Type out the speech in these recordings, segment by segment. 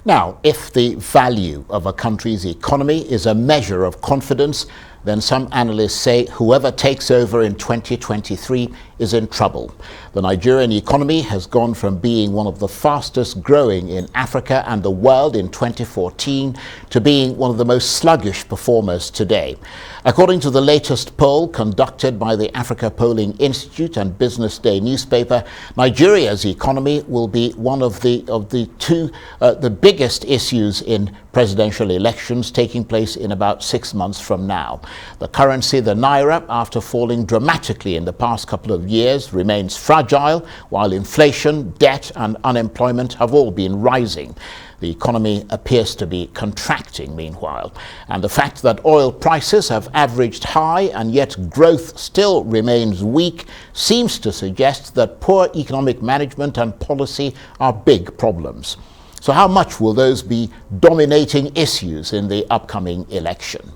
Now, if the value of a country's economy is a measure of confidence, then some analysts say whoever takes over in 2023 is in trouble. The Nigerian economy has gone from being one of the fastest growing in Africa and the world in 2014 to being one of the most sluggish performers today. According to the latest poll conducted by the Africa Polling Institute and Business Day newspaper, Nigeria's economy will be one of the biggest issues in presidential elections taking place in about 6 months from now. The currency, the naira, after falling dramatically in the past couple of years, remains fragile, while inflation, debt and unemployment have all been rising. The economy appears to be contracting meanwhile, and the fact that oil prices have averaged high and yet growth still remains weak seems to suggest that poor economic management and policy are big problems. So how much will those be dominating issues in the upcoming election?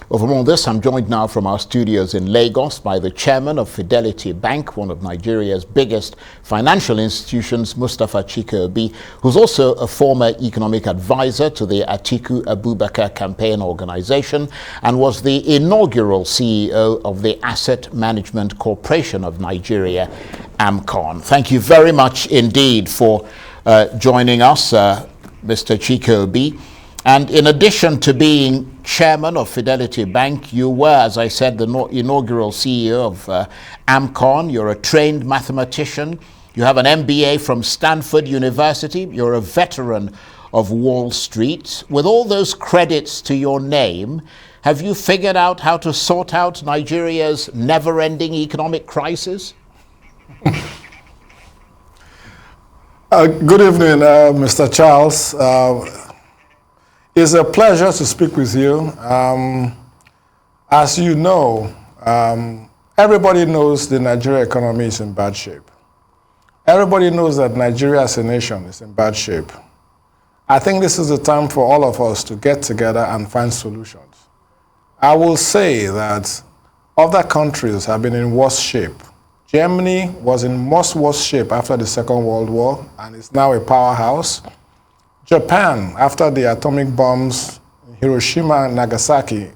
Well, from all this, I'm joined now from our studios in Lagos by the chairman of Fidelity Bank, one of Nigeria's biggest financial institutions, Mustapha Chike-Obi, who's also a former economic advisor to the Atiku Abubakar campaign organization and was the inaugural CEO of the Asset Management Corporation of Nigeria, AMCON. Thank you very much indeed for joining us, Mr. Chike-Obi. And in addition to being chairman of Fidelity Bank, you were, as I said, the inaugural CEO of AMCON. You're a trained mathematician. You have an MBA from Stanford University. You're a veteran of Wall Street. With all those credits to your name, have you figured out how to sort out Nigeria's never-ending economic crisis? Good evening, Mr. Charles. It's a pleasure to speak with you. As you know, everybody knows the Nigeria economy is in bad shape. Everybody knows that Nigeria as a nation is in bad shape. I think this is the time for all of us to get together and find solutions. I will say that other countries have been in worse shape. Germany was in much worse shape after the Second World War and is now a powerhouse. Japan, after the atomic bombs in Hiroshima and Nagasaki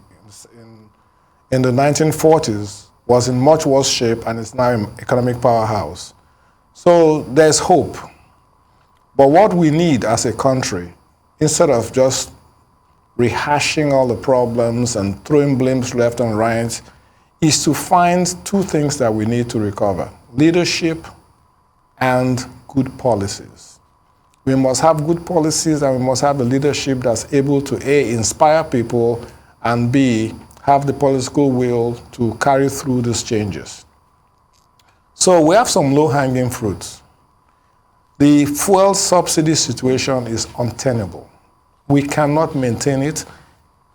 in the 1940s, was in much worse shape and is now an economic powerhouse. So there's hope. But what we need as a country, instead of just rehashing all the problems and throwing blames left and right, is to find two things that we need to recover: leadership and good policies. We must have good policies and we must have a leadership that's able to A, inspire people, and B, have the political will to carry through these changes. So we have some low-hanging fruits. The fuel subsidy situation is untenable. We cannot maintain it.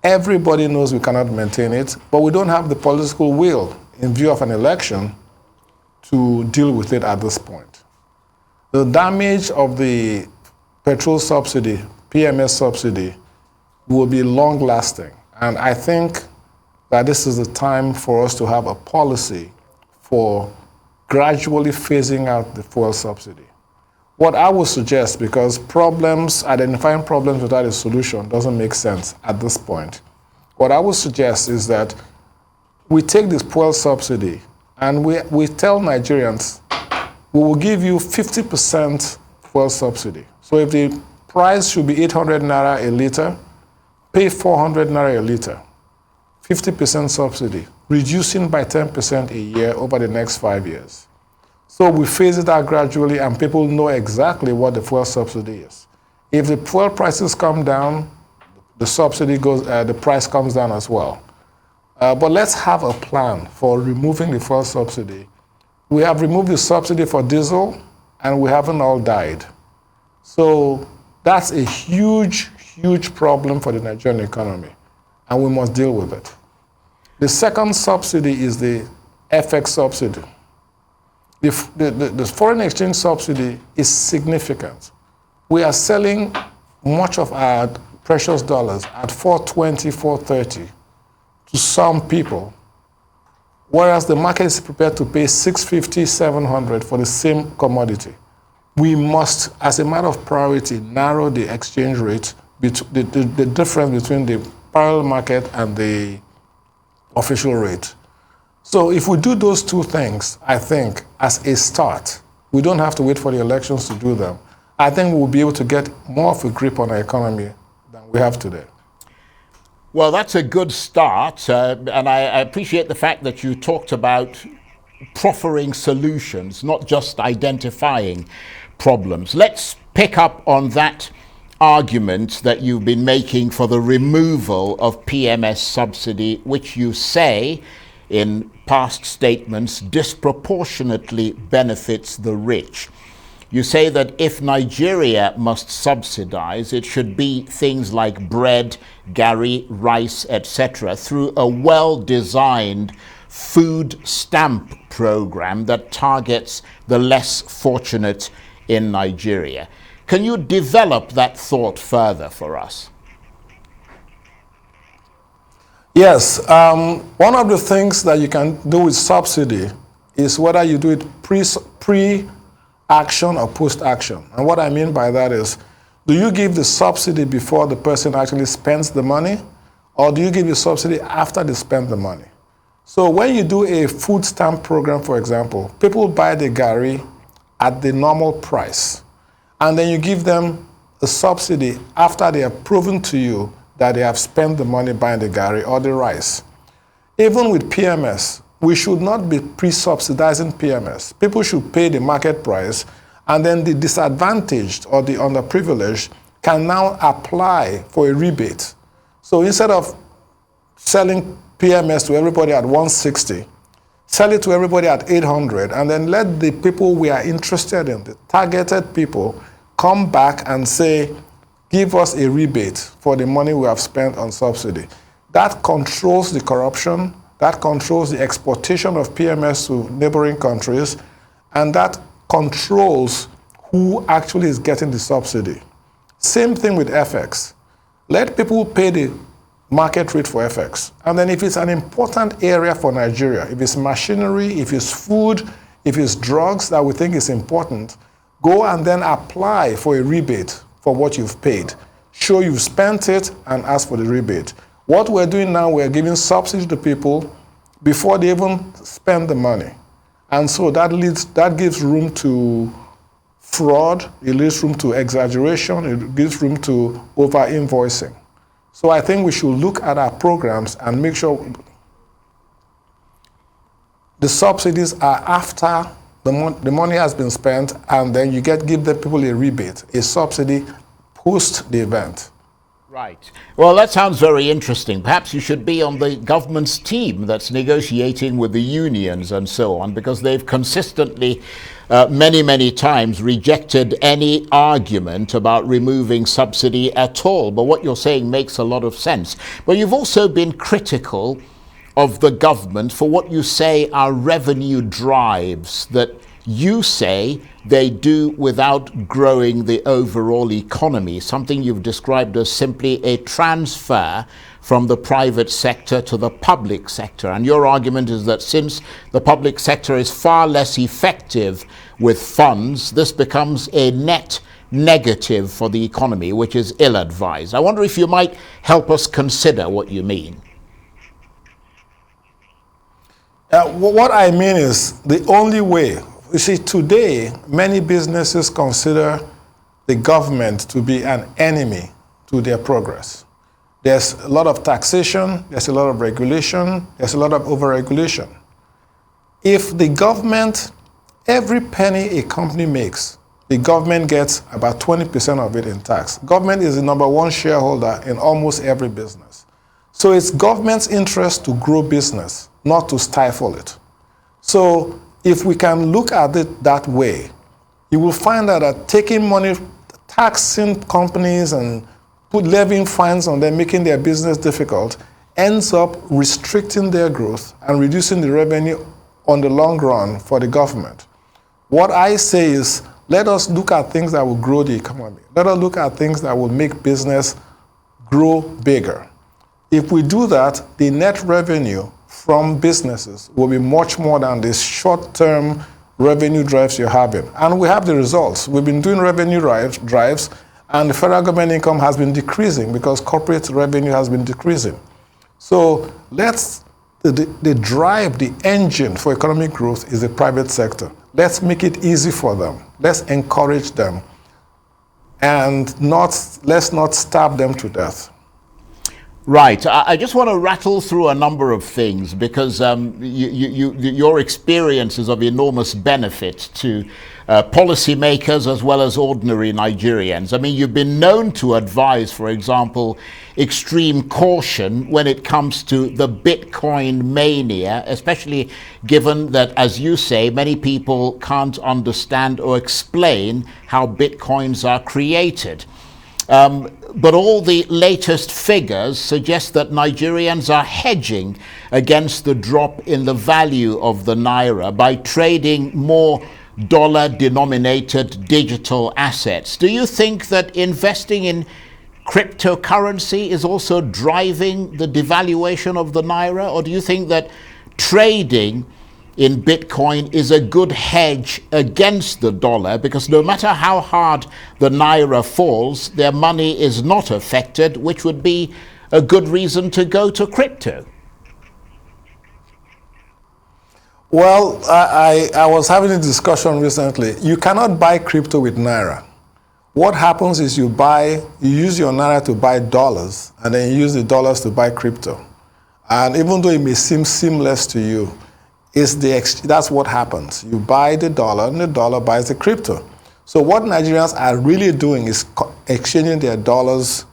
Everybody knows we cannot maintain it, but we don't have the political will in view of an election to deal with it at this point. The damage of the petrol subsidy, PMS subsidy, will be long-lasting. And I think that this is the time for us to have a policy for gradually phasing out the fuel subsidy. What I would suggest, because identifying problems without a solution doesn't make sense at this point, what I would suggest is that we take this fuel subsidy and we tell Nigerians, we will give you 50% fuel subsidy. So if the price should be 800 naira a liter, pay 400 naira a liter, 50% subsidy, reducing by 10% a year over the next 5 years. So we phase it out gradually and people know exactly what the fuel subsidy is. If the fuel prices come down, the price comes down as well. But let's have a plan for removing the fuel subsidy. We have removed the subsidy for diesel and we haven't all died. So that's a huge, huge problem for the Nigerian economy, and we must deal with it. The second subsidy is the FX subsidy. The foreign exchange subsidy is significant. We are selling much of our precious dollars at 420, 430 to some people, whereas the market is prepared to pay 650, 700 for the same commodity. we must, as a matter of priority, narrow the exchange rate, the difference between the parallel market and the official rate. So if we do those two things, I think, as a start, we don't have to wait for the elections to do them. I think we'll be able to get more of a grip on our economy than we have today. Well, that's a good start, and I appreciate the fact that you talked about proffering solutions, not just identifying problems. Let's pick up on that argument that you've been making for the removal of PMS subsidy, which you say in past statements disproportionately benefits the rich. You say that if Nigeria must subsidize, it should be things like bread, gari, rice, etc., through a well-designed food stamp program that targets the less fortunate in Nigeria. Can you develop that thought further for us? Yes. One of the things that you can do with subsidy is whether you do it pre-action or post-action. And what I mean by that is, do you give the subsidy before the person actually spends the money, or do you give the subsidy after they spend the money? So when you do a food stamp program, for example, people buy the gari at the normal price, and then you give them a subsidy after they have proven to you that they have spent the money buying the gari or the rice. Even with PMS, we should not be pre-subsidizing PMS. People should pay the market price, and then the disadvantaged or the underprivileged can now apply for a rebate. So instead of selling PMS to everybody at 160, sell it to everybody at 800, and then let the people we are interested in, the targeted people, come back and say, give us a rebate for the money we have spent on subsidy. That controls the corruption, that controls the exportation of PMS to neighboring countries, and that controls who actually is getting the subsidy. Same thing with FX. Let people pay the market rate for FX. And then if it's an important area for Nigeria, if it's machinery, if it's food, if it's drugs that we think is important, go and then apply for a rebate for what you've paid. Show you've spent it and ask for the rebate. What we're doing now, we're giving subsidy to people before they even spend the money. And so that gives room to fraud, it leaves room to exaggeration, it gives room to over-invoicing. So I think we should look at our programs and make sure the subsidies are after the money has been spent, and then you give the people a rebate, a subsidy post the event. Right. Well, that sounds very interesting. Perhaps you should be on the government's team that's negotiating with the unions and so on, because they've consistently, many times, rejected any argument about removing subsidy at all. But what you're saying makes a lot of sense. But you've also been critical of the government for what you say are revenue drives that you say they do without growing the overall economy, something you've described as simply a transfer from the private sector to the public sector. And your argument is that since the public sector is far less effective with funds, this becomes a net negative for the economy, which is ill-advised. I wonder if you might help us consider what you mean. What I mean is the only way, you see, today, many businesses consider the government to be an enemy to their progress. There's a lot of taxation, there's a lot of regulation, there's a lot of overregulation. If the government, every penny a company makes, the government gets about 20% of it in tax. Government is the #1 shareholder in almost every business. So it's government's interest to grow business, not to stifle it. So if we can look at it that way, you will find out that taking money, taxing companies and levying fines on them, making their business difficult, ends up restricting their growth and reducing the revenue on the long run for the government. What I say is, let us look at things that will grow the economy. Let us look at things that will make business grow bigger. If we do that, the net revenue from businesses will be much more than this short-term revenue drives you're having. And we have the results. We've been doing revenue drives, and the federal government income has been decreasing because corporate revenue has been decreasing. So the drive, the engine for economic growth is the private sector. Let's make it easy for them. Let's encourage them, and let's not starve them to death. Right. I just want to rattle through a number of things because your experience is of enormous benefit to policymakers as well as ordinary Nigerians. I mean, you've been known to advise, for example, extreme caution when it comes to the Bitcoin mania, especially given that, as you say, many people can't understand or explain how Bitcoins are created. But all the latest figures suggest that Nigerians are hedging against the drop in the value of the naira by trading more dollar-denominated digital assets. Do you think that investing in cryptocurrency is also driving the devaluation of the naira, or do you think that trading in Bitcoin is a good hedge against the dollar, because no matter how hard the naira falls, their money is not affected, which would be a good reason to go to crypto? Well, I was having a discussion recently. You cannot buy crypto with naira. What happens is you use your naira to buy dollars, and then you use the dollars to buy crypto. And even though it may seem seamless to you, that's what happens. You buy the dollar, and the dollar buys the crypto. So what Nigerians are really doing is exchanging their dollars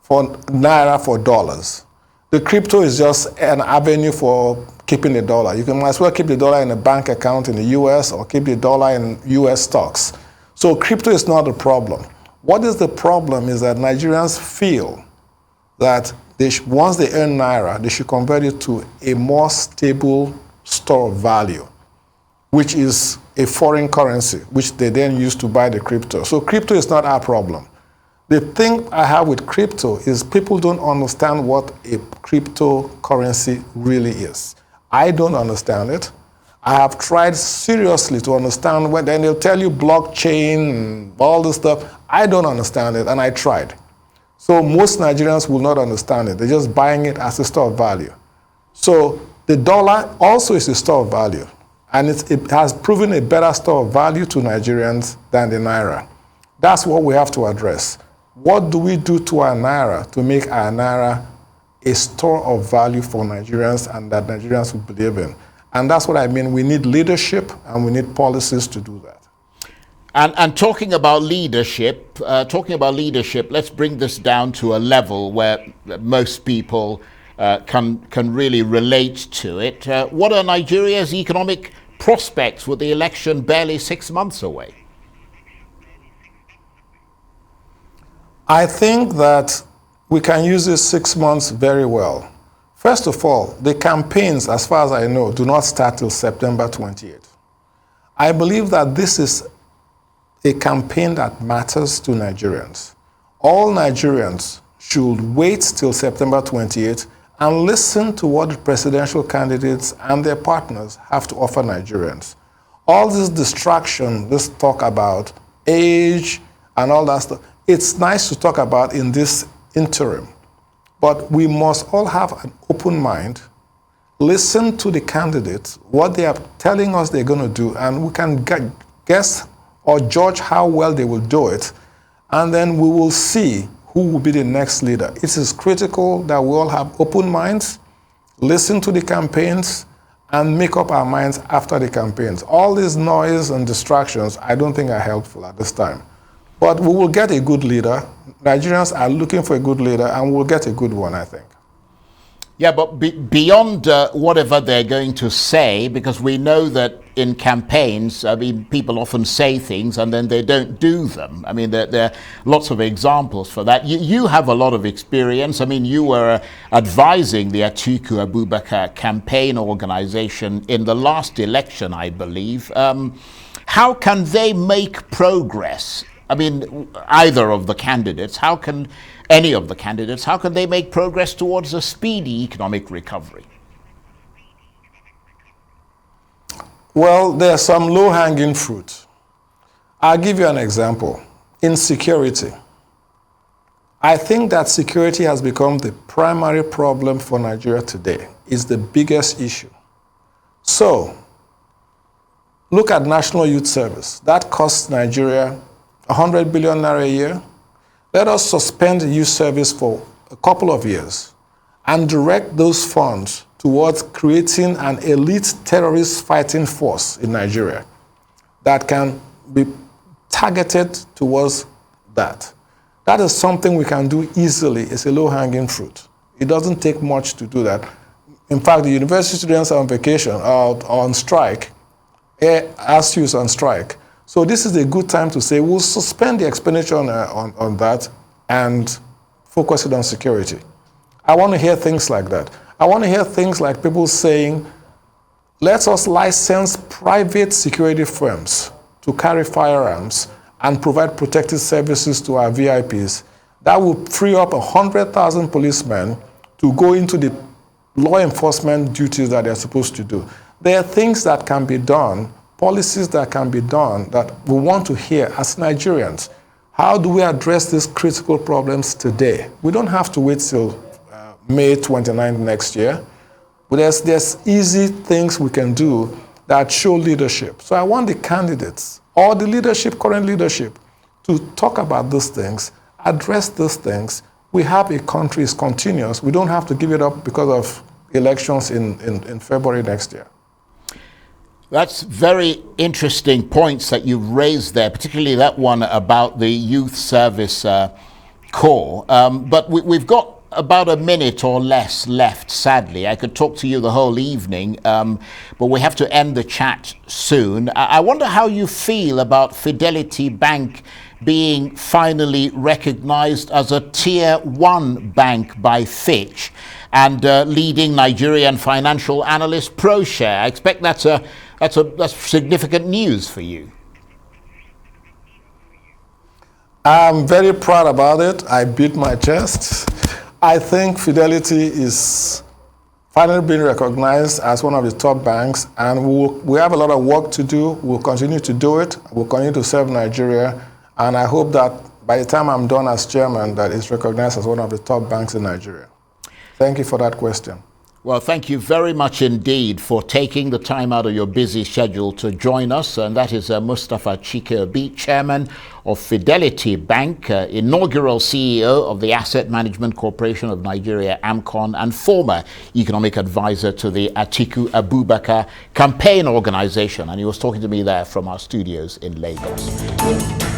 for naira for dollars. The crypto is just an avenue for keeping the dollar. You might as well keep the dollar in a bank account in the US or keep the dollar in US stocks. So crypto is not the problem. What is the problem is that Nigerians feel that once they earn naira, they should convert it to a more stable store of value, which is a foreign currency, which they then use to buy the crypto. So crypto is not our problem. The thing I have with crypto is people don't understand what a cryptocurrency really is. I don't understand it. I have tried seriously to understand then they'll tell you blockchain and all this stuff. I don't understand it, and I tried. So most Nigerians will not understand it. They're just buying it as a store of value. So the dollar also is a store of value, and it has proven a better store of value to Nigerians than the naira. That's what we have to address. What do we do to our naira to make our naira a store of value for Nigerians and that Nigerians will believe in? And that's what I mean. We need leadership, and we need policies to do that. And talking about leadership, let's bring this down to a level where most people can really relate to it. What are Nigeria's economic prospects with the election barely 6 months away? I think that we can use this 6 months very well. First of all, the campaigns, as far as I know, do not start till September 28th. I believe that this is a campaign that matters to Nigerians. All Nigerians should wait till September 28th and listen to what the presidential candidates and their partners have to offer Nigerians. All this distraction, this talk about age and all that stuff, it's nice to talk about in this interim. But we must all have an open mind, listen to the candidates, what they are telling us they're going to do, and we can guess or judge how well they will do it, and then we will see who will be the next leader. It is critical that we all have open minds, listen to the campaigns, and make up our minds after the campaigns. All this noise and distractions I don't think are helpful at this time. But we will get a good leader. Nigerians are looking for a good leader, and we'll get a good one, I think. Yeah, but beyond whatever they're going to say, because we know that in campaigns, I mean, people often say things and then they don't do them. I mean, there are lots of examples for that. You have a lot of experience. I mean, you were advising the Atiku campaign organization in the last election, I believe. How can they make progress? I mean, either of the candidates, any of the candidates, how can they make progress towards a speedy economic recovery? Well, there are some low-hanging fruit. I'll give you an example. Insecurity. I think that security has become the primary problem for Nigeria today. It's the biggest issue. So, look at National Youth Service. That costs Nigeria 100 billion naira a year. Let us suspend youth service for a couple of years and direct those funds towards creating an elite terrorist fighting force in Nigeria that can be targeted towards that. That is something we can do easily. It's a low-hanging fruit. It doesn't take much to do that. In fact, the university students are on vacation, on strike. ASU is on strike. So this is a good time to say we'll suspend the expenditure on that and focus it on security. I want to hear things like that. I want to hear things like people saying, let us license private security firms to carry firearms and provide protective services to our VIPs. That will free up 100,000 policemen to go into the law enforcement duties that they're supposed to do. There are things that can be done, policies that can be done that we want to hear as Nigerians. How do we address these critical problems today? We don't have to wait till May 29th next year. But there's easy things we can do that show leadership. So I want the candidates or the leadership, current leadership, to talk about these things, address these things. We have a country, it's continuous. We don't have to give it up because of elections in February next year. That's very interesting points that you've raised there, particularly that one about the youth service corps. But we've got about a minute or less left, sadly. I could talk to you the whole evening, but we have to end the chat soon. I wonder how you feel about Fidelity Bank being finally recognized as a Tier 1 bank by Fitch and leading Nigerian financial analyst ProShare. I expect that's significant news for you. I'm very proud about it. I beat my chest. I think Fidelity is finally being recognized as one of the top banks, and we have a lot of work to do. We'll continue to do it. We'll continue to serve Nigeria, and I hope that by the time I'm done as chairman, that it's recognized as one of the top banks in Nigeria. Thank you for that question. Well, thank you very much indeed for taking the time out of your busy schedule to join us. And that is Mustafa Chike-Obi, chairman of Fidelity Bank, inaugural CEO of the Asset Management Corporation of Nigeria, AMCON, and former economic advisor to the Atiku Abubakar campaign organization. And he was talking to me there from our studios in Lagos.